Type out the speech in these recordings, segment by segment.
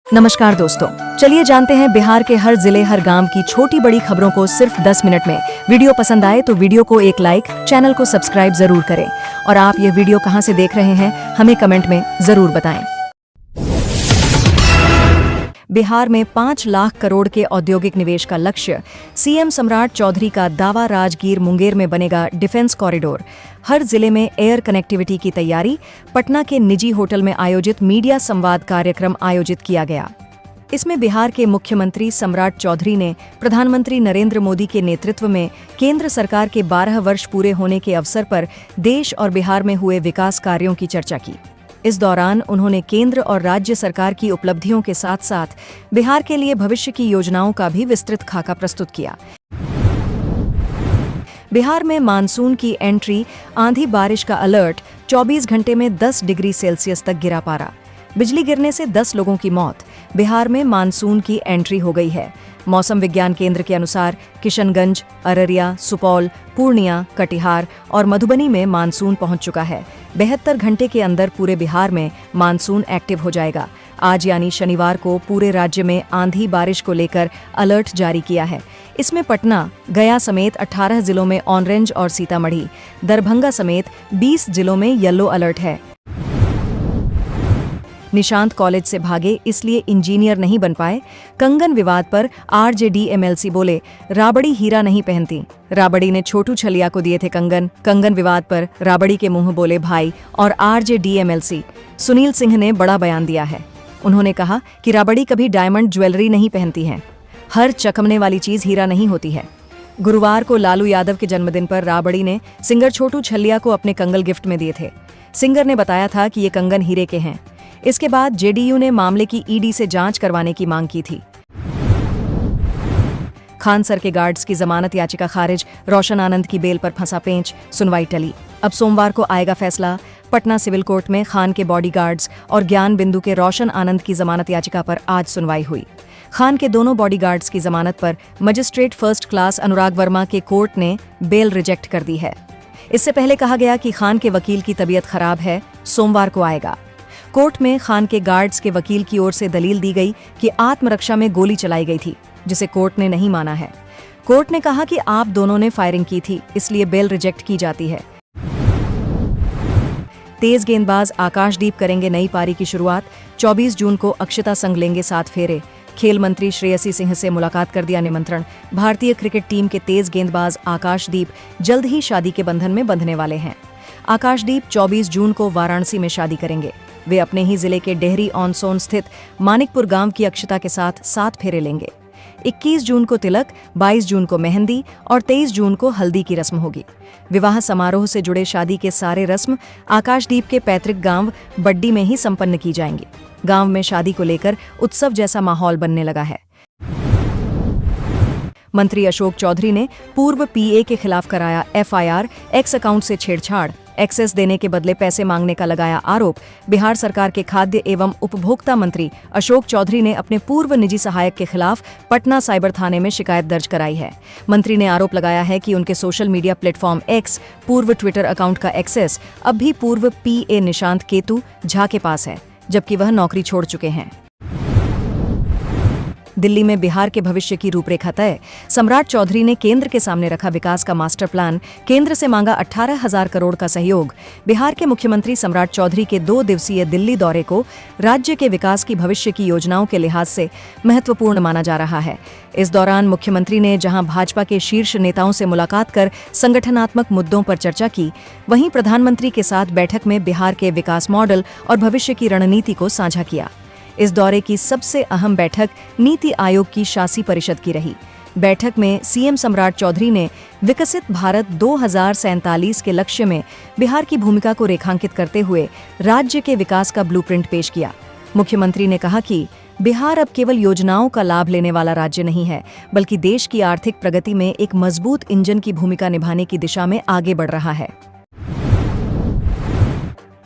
नमस्कार दोस्तों, चलिए जानते हैं बिहार के हर जिले हर गांव की छोटी बड़ी खबरों को सिर्फ 10 मिनट में। वीडियो पसंद आए तो वीडियो को एक लाइक, चैनल को सब्सक्राइब जरूर करें और आप ये वीडियो कहां से देख रहे हैं हमें कमेंट में जरूर बताएं। बिहार में 5 लाख करोड़ के औद्योगिक निवेश का लक्ष्य। सीएम सम्राट चौधरी का दावा, राजगीर मुंगेर में बनेगा डिफेंस कॉरिडोर। हर जिले में एयर कनेक्टिविटी की तैयारी। पटना के निजी होटल में आयोजित मीडिया संवाद कार्यक्रम आयोजित किया गया। इसमें बिहार के मुख्यमंत्री सम्राट चौधरी ने प्रधानमंत्री नरेंद्र मोदी के नेतृत्व में केंद्र सरकार के 12 वर्ष पूरे होने के अवसर पर देश और बिहार में हुए विकास कार्यों की चर्चा की। इस दौरान उन्होंने केंद्र और राज्य सरकार की उपलब्धियों के साथ साथ बिहार के लिए भविष्य की योजनाओं का भी विस्तृत खाका प्रस्तुत किया। बिहार में मानसून की एंट्री। आंधी बारिश का अलर्ट। 24 घंटे में 10 डिग्री सेल्सियस तक गिरा पारा। बिजली गिरने से 10 लोगों की मौत। बिहार में मानसून की एंट्री हो गई है। मौसम विज्ञान केंद्र के अनुसार किशनगंज, अररिया, सुपौल, पूर्णिया, कटिहार और मधुबनी में मानसून पहुंच चुका है। 72 घंटे के अंदर पूरे बिहार में मानसून एक्टिव हो जाएगा। आज यानी शनिवार को पूरे राज्य में आंधी बारिश को लेकर अलर्ट जारी किया है। इसमें पटना, गया समेत 18 जिलों में ऑरेंज और सीतामढ़ी, दरभंगा समेत 20 जिलों में येलो अलर्ट है। निशांत कॉलेज से भागे इसलिए इंजीनियर नहीं बन पाए। कंगन विवाद पर आरजेडी एमएलसी बोले, राबड़ी हीरा नहीं पहनती। राबड़ी ने छोटू छलिया को दिए थे कंगन। कंगन विवाद पर राबड़ी के मुंह बोले भाई और आरजेडी एमएलसी सुनील सिंह ने बड़ा बयान दिया है। उन्होंने कहा कि राबड़ी कभी डायमंड ज्वेलरी नहीं पहनती हैं। हर चकमने वाली चीज हीरा नहीं होती है। गुरुवार को लालू यादव के जन्मदिन पर राबड़ी ने सिंगर छोटू छलिया को अपने कंगन गिफ्ट में दिए थे। सिंगर ने बताया था कि ये कंगन हीरे के हैं। इसके बाद जेडीयू ने मामले की ईडी से जांच करवाने की मांग की थी। खान सर के गार्ड्स की जमानत याचिका खारिज। रोशन आनंद की बेल पर फंसा पेंच। सुनवाई टली। अब सोमवार को आएगा फैसला। पटना सिविल कोर्ट में खान के बॉडीगार्ड्स और ज्ञान बिंदु के रोशन आनंद की जमानत याचिका पर आज सुनवाई हुई। खान के दोनों बॉडीगार्ड्स की जमानत पर मजिस्ट्रेट फर्स्ट क्लास अनुराग वर्मा के कोर्ट ने बेल रिजेक्ट कर दी है। इससे पहले कहा गया कि खान के वकील की तबीयत खराब है, सोमवार को आएगा। कोर्ट में खान के गार्ड्स के वकील की ओर से दलील दी गई कि आत्मरक्षा में गोली चलाई गई थी, जिसे कोर्ट ने नहीं माना है। कोर्ट ने कहा कि आप दोनों ने फायरिंग की थी, इसलिए बेल रिजेक्ट की जाती है। तेज गेंदबाज आकाशदीप करेंगे नई पारी की शुरुआत। 24 जून को अक्षता संग लेंगे 7 फेरे। खेल मंत्री श्रेयसी सिंह से मुलाकात कर दिया निमंत्रण। भारतीय क्रिकेट टीम के तेज गेंदबाज आकाशदीप जल्द ही शादी के बंधन में बंधने वाले हैं। आकाशदीप 24 जून को वाराणसी में शादी करेंगे। वे अपने ही जिले के डेहरी ऑन सोन स्थित मानिकपुर गांव की अक्षता के साथ 7 फेरे लेंगे। 21 जून को तिलक, 22 जून को मेहंदी और 23 जून को हल्दी की रस्म होगी। विवाह समारोह से जुड़े शादी के सारे रस्म आकाशदीप के पैतृक गांव बड्डी में ही संपन्न की जाएंगी। गांव में शादी को लेकर उत्सव जैसा माहौल बनने लगा है। मंत्री अशोक चौधरी ने पूर्व पीए के खिलाफ कराया एफआईआर। एक्स अकाउंट से छेड़छाड़, एक्सेस देने के बदले पैसे मांगने का लगाया आरोप। बिहार सरकार के खाद्य एवं उपभोक्ता मंत्री अशोक चौधरी ने अपने पूर्व निजी सहायक के खिलाफ पटना साइबर थाने में शिकायत दर्ज कराई है। मंत्री ने आरोप लगाया है कि उनके सोशल मीडिया प्लेटफॉर्म एक्स, पूर्व ट्विटर अकाउंट का एक्सेस अब भी पूर्व पीए निशांत केतु झा के पास है, जबकि वह नौकरी छोड़ चुके हैं। दिल्ली में बिहार के भविष्य की रूपरेखा तय। सम्राट चौधरी ने केंद्र के सामने रखा विकास का मास्टर प्लान। केंद्र से मांगा 18,000 करोड़ का सहयोग। बिहार के मुख्यमंत्री सम्राट चौधरी के 2 दिवसीय दिल्ली दौरे को राज्य के विकास की भविष्य की योजनाओं के लिहाज से महत्वपूर्ण माना जा रहा है। इस दौरान मुख्यमंत्री ने जहां भाजपा के शीर्ष नेताओं से मुलाकात कर संगठनात्मक मुद्दों पर चर्चा की, वहीं प्रधानमंत्री के साथ बैठक में बिहार के विकास मॉडल और भविष्य की रणनीति को साझा किया। इस दौरे की सबसे अहम बैठक नीति आयोग की शासी परिषद की रही। बैठक में सीएम सम्राट चौधरी ने विकसित भारत 2047 के लक्ष्य में बिहार की भूमिका को रेखांकित करते हुए राज्य के विकास का ब्लूप्रिंट पेश किया। मुख्यमंत्री ने कहा कि बिहार अब केवल योजनाओं का लाभ लेने वाला राज्य नहीं है, बल्कि देश की आर्थिक प्रगति में एक मजबूत इंजन की भूमिका निभाने की दिशा में आगे बढ़ रहा है।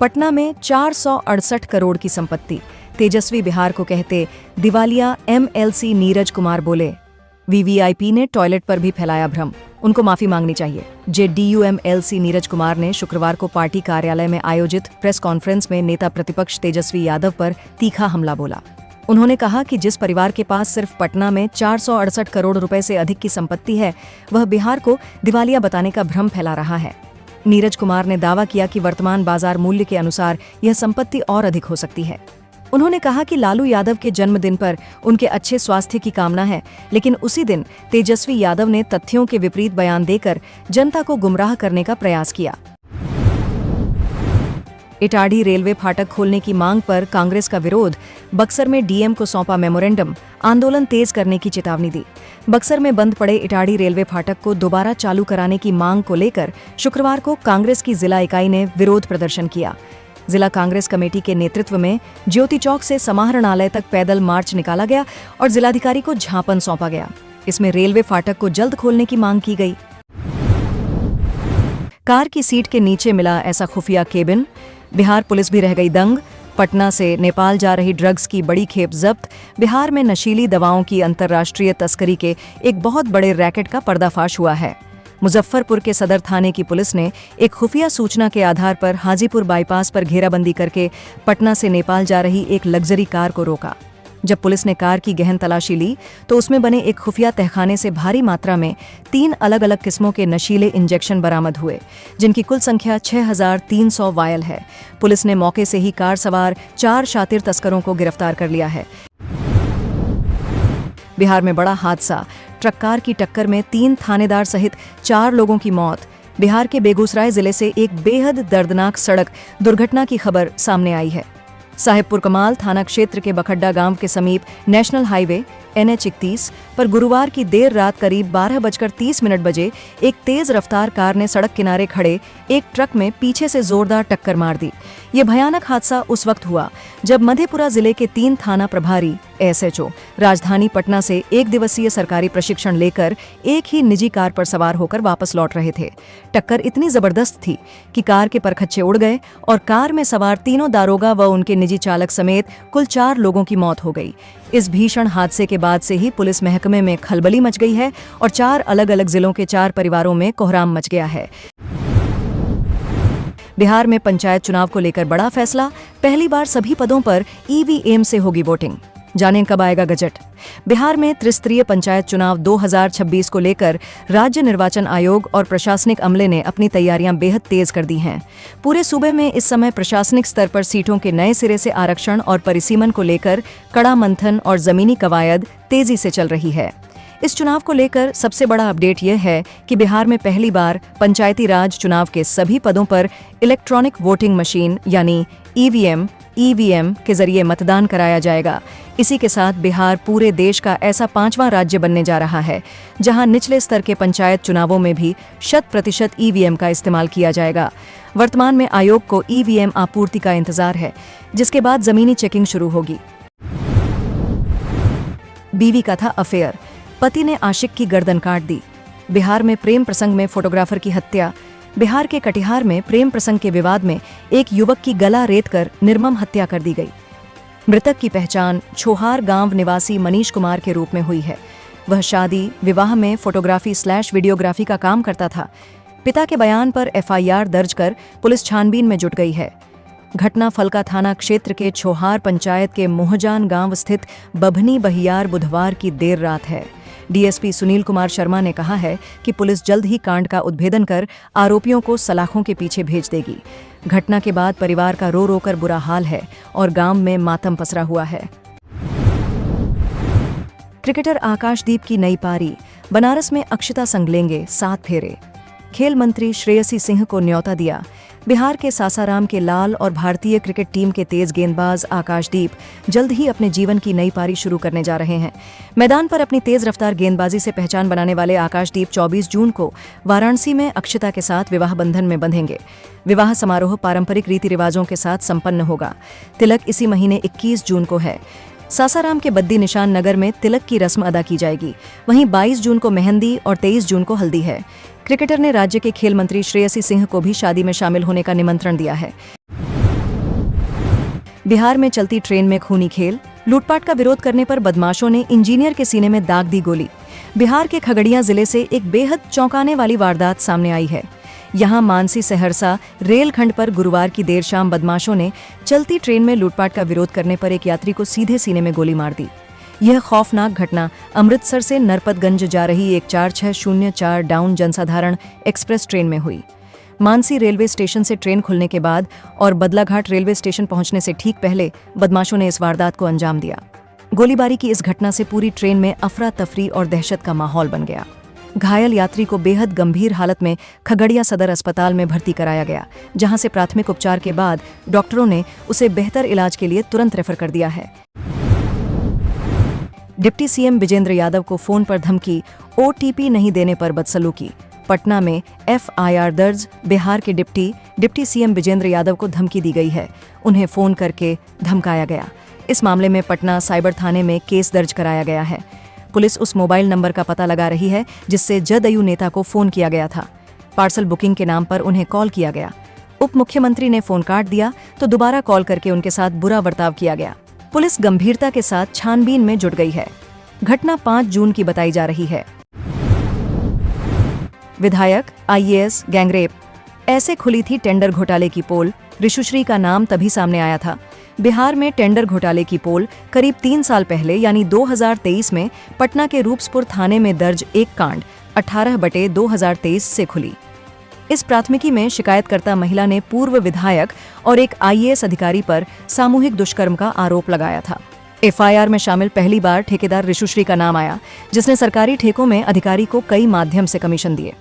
पटना में 468 करोड़ की संपत्ति। तेजस्वी बिहार को कहते दिवालिया एमएलसी नीरज कुमार बोले, वीवीआईपी ने टॉयलेट पर भी फैलाया भ्रम, उनको माफी मांगनी चाहिए। जेडीयू एमएलसी नीरज कुमार ने शुक्रवार को पार्टी कार्यालय में आयोजित प्रेस कॉन्फ्रेंस में नेता प्रतिपक्ष तेजस्वी यादव पर तीखा हमला बोला। उन्होंने कहा कि जिस परिवार के पास सिर्फ पटना में 468 करोड़ रुपए से अधिक की संपत्ति है, वह बिहार को दिवालिया बताने का भ्रम फैला रहा है। नीरज कुमार ने दावा किया कि वर्तमान बाजार मूल्य के अनुसार यह संपत्ति और अधिक हो सकती है। उन्होंने कहा कि लालू यादव के जन्मदिन पर उनके अच्छे स्वास्थ्य की कामना है, लेकिन उसी दिन तेजस्वी यादव ने तथ्यों के विपरीत बयान देकर जनता को गुमराह करने का प्रयास किया। इटाढ़ी रेलवे फाटक खोलने की मांग पर कांग्रेस का विरोध, बक्सर में डीएम को सौंपा मेमोरेंडम, आंदोलन तेज करने की चेतावनी दी। बक्सर में बंद पड़े इटाढ़ी रेलवे फाटक को दोबारा चालू कराने की मांग को लेकर शुक्रवार को कांग्रेस की जिला इकाई ने विरोध प्रदर्शन किया। जिला कांग्रेस कमेटी के नेतृत्व में ज्योति चौक से समाहरणालय तक पैदल मार्च निकाला गया और जिलाधिकारी को ज्ञापन सौंपा गया। इसमें रेलवे फाटक को जल्द खोलने की मांग की गई। कार की सीट के नीचे मिला ऐसा खुफिया केबिन, बिहार पुलिस भी रह गई दंग। पटना से नेपाल जा रही ड्रग्स की बड़ी खेप जब्त। बिहार में नशीली दवाओं की अंतर्राष्ट्रीय तस्करी के एक बहुत बड़े रैकेट का पर्दाफाश हुआ है। मुजफ्फरपुर के सदर थाने की पुलिस ने एक खुफिया सूचना के आधार पर हाजीपुर बाईपास पर घेराबंदी करके पटना से नेपाल जा रही एक लग्जरी कार को रोका। जब पुलिस ने कार की गहन तलाशी ली तो उसमें बने एक खुफिया तहखाने से भारी मात्रा में 3 अलग-अलग किस्मों के नशीले इंजेक्शन बरामद हुए, जिनकी कुल संख्या 6300 वायल है। पुलिस ने मौके से ही कार सवार 4 शातिर तस्करों को गिरफ्तार कर लिया है। बिहार में बड़ा हादसा, ट्रक कार की टक्कर में 3 थानेदार सहित 4 लोगों की मौत। बिहार के बेगूसराय जिले से एक बेहद दर्दनाक सड़क दुर्घटना की खबर सामने आई है। साहेबपुर कमाल थाना क्षेत्र के बखड्डा गांव के समीप नेशनल हाईवे NH-31 पर गुरुवार की देर रात करीब 12:30 बजे एक तेज रफ्तार कार ने सड़क किनारे खड़े एक ट्रक में पीछे से जोरदार टक्कर मार दी। ये भयानक हादसा उस वक्त हुआ जब मधेपुरा जिले के 3 थाना प्रभारी SHO राजधानी पटना से 1 दिवसीय सरकारी प्रशिक्षण लेकर एक ही निजी कार पर सवार होकर वापस लौट रहे थे। टक्कर इतनी जबरदस्त थी कि कार के परखच्चे उड़ गए और कार में सवार तीनों दारोगा व उनके निजी चालक समेत कुल 4 लोगों की मौत हो गई। इस भीषण हादसे के बाद से ही पुलिस महकमे में खलबली मच गई है और 4 अलग-अलग जिलों के 4 परिवारों में कोहराम मच गया है। बिहार में पंचायत चुनाव को लेकर बड़ा फैसला, पहली बार सभी पदों पर EVM से होगी वोटिंग। जानें कब आएगा गजट। बिहार में त्रिस्तरीय पंचायत चुनाव 2026 को लेकर राज्य निर्वाचन आयोग और प्रशासनिक अमले ने अपनी तैयारियां बेहद तेज कर दी हैं। पूरे सूबे में इस समय प्रशासनिक स्तर पर सीटों के नए सिरे से आरक्षण और परिसीमन को लेकर कड़ा मंथन और जमीनी कवायद तेजी से चल रही है। इस चुनाव को लेकर सबसे बड़ा अपडेट यह है कि बिहार में पहली बार पंचायती राज चुनाव के सभी पदों पर इलेक्ट्रॉनिक वोटिंग मशीन यानी EVM के जरिए मतदान कराया जाएगा। इसी के साथ बिहार पूरे देश का ऐसा 5वां राज्य बनने जा रहा है जहां निचले स्तर के पंचायत चुनावों में भी 100% EVM का इस्तेमाल किया जाएगा। वर्तमान में आयोग को EVM आपूर्ति का इंतजार है, जिसके बाद जमीनी चेकिंग शुरू होगी। बीवी का था अफेयर, पति ने आशिक की गर्दन काट दी। बिहार में प्रेम प्रसंग में फोटोग्राफर की हत्या। बिहार के कटिहार में प्रेम प्रसंग के विवाद में एक युवक की गला रेतकर निर्मम हत्या कर दी गई। मृतक की पहचान छोहार गांव निवासी मनीष कुमार के रूप में हुई है। वह शादी विवाह में फोटोग्राफी/वीडियोग्राफी का काम करता था। पिता के बयान पर FIR दर्ज कर पुलिस छानबीन में जुट गई है। घटना फलका थाना क्षेत्र के छोहार पंचायत के मोहजान गांव स्थित बभनी बहियार बुधवार की देर रात है। DSP सुनील कुमार शर्मा ने कहा है कि पुलिस जल्द ही कांड का उद्भेदन कर आरोपियों को सलाखों के पीछे भेज देगी। घटना के बाद परिवार का रो रो कर बुरा हाल है और गांव में मातम पसरा हुआ है। क्रिकेटर आकाशदीप की नई पारी, बनारस में अक्षता संग लेंगे 7 फेरे। खेल मंत्री श्रेयसी सिंह को न्योता दिया। बिहार के सासाराम के लाल और भारतीय क्रिकेट टीम के तेज गेंदबाज आकाशदीप जल्द ही अपने जीवन की नई पारी शुरू करने जा रहे हैं। मैदान पर अपनी तेज रफ्तार गेंदबाजी से पहचान बनाने वाले आकाशदीप 24 जून को वाराणसी में अक्षता के साथ विवाह बंधन में बंधेंगे। विवाह समारोह पारंपरिक रीति रिवाजों के साथ संपन्न होगा। तिलक इसी महीने 21 जून को है। सासाराम के बद्दी निशान नगर में तिलक की रस्म अदा की जाएगी। वहीं 22 जून को मेहंदी और 23 जून को हल्दी है। क्रिकेटर ने राज्य के खेल मंत्री श्रेयसी सिंह को भी शादी में शामिल होने का निमंत्रण दिया है। बिहार में चलती ट्रेन में खूनी खेल, लूटपाट का विरोध करने पर बदमाशों ने इंजीनियर के सीने में दाग दी गोली। बिहार के खगड़िया जिले से एक बेहद चौंकाने वाली वारदात सामने आई है। यहाँ मानसी सहरसा रेलखंड पर गुरुवार की देर शाम बदमाशों ने चलती ट्रेन में लूटपाट का विरोध करने पर एक यात्री को सीधे सीने में गोली मार दी। यह खौफनाक घटना अमृतसर से नरपतगंज जा रही एक 4604 डाउन जनसाधारण एक्सप्रेस ट्रेन में हुई। मानसी रेलवे स्टेशन से ट्रेन खुलने के बाद और बदलाघाट रेलवे स्टेशन पहुंचने से ठीक पहले बदमाशों ने इस वारदात को अंजाम दिया। गोलीबारी की इस घटना से पूरी ट्रेन में अफरा तफरी और दहशत का माहौल बन गया। घायल यात्री को बेहद गंभीर हालत में खगड़िया सदर अस्पताल में भर्ती कराया गया, जहां से प्राथमिक उपचार के बाद डॉक्टरों ने उसे बेहतर इलाज के लिए तुरंत रेफर कर दिया है। डिप्टी सीएम विजेंद्र यादव को फोन पर धमकी, ओटीपी नहीं देने पर बदसलूकी। पटना में एफआईआर दर्ज, बिहार के डिप्टी सीएम विजेंद्र यादव को धमकी दी गई है। उन्हें फोन करके धमकाया गया। इस मामले में पटना साइबर थाने में केस दर्ज कराया गया है। पुलिस उस मोबाइल नंबर का पता लगा रही है जिससे जदयू नेता को फोन किया गया था। पार्सल बुकिंग के नाम पर उन्हें कॉल किया गया। उप मुख्यमंत्री ने फोन काट दिया तो दोबारा कॉल करके उनके साथ बुरा बर्ताव किया गया। पुलिस गंभीरता के साथ छानबीन में जुट गई है। घटना 5 जून की बताई जा रही है। विधायक, आईएएस, गैंगरेप, ऐसे खुली थी टेंडर घोटाले की पोल। ऋषुश्री का नाम तभी सामने आया था। बिहार में टेंडर घोटाले की पोल करीब 3 साल पहले यानी 2023 में पटना के रूपसपुर थाने में दर्ज एक कांड 18/2023 से खुली। इस प्राथमिकी में शिकायतकर्ता महिला ने पूर्व विधायक और एक आईएएस अधिकारी पर सामूहिक दुष्कर्म का आरोप लगाया था। एफआईआर में शामिल पहली बार ठेकेदार ऋषुश्री का नाम आया, जिसने सरकारी ठेकों में अधिकारी को कई माध्यम से कमीशन दिए।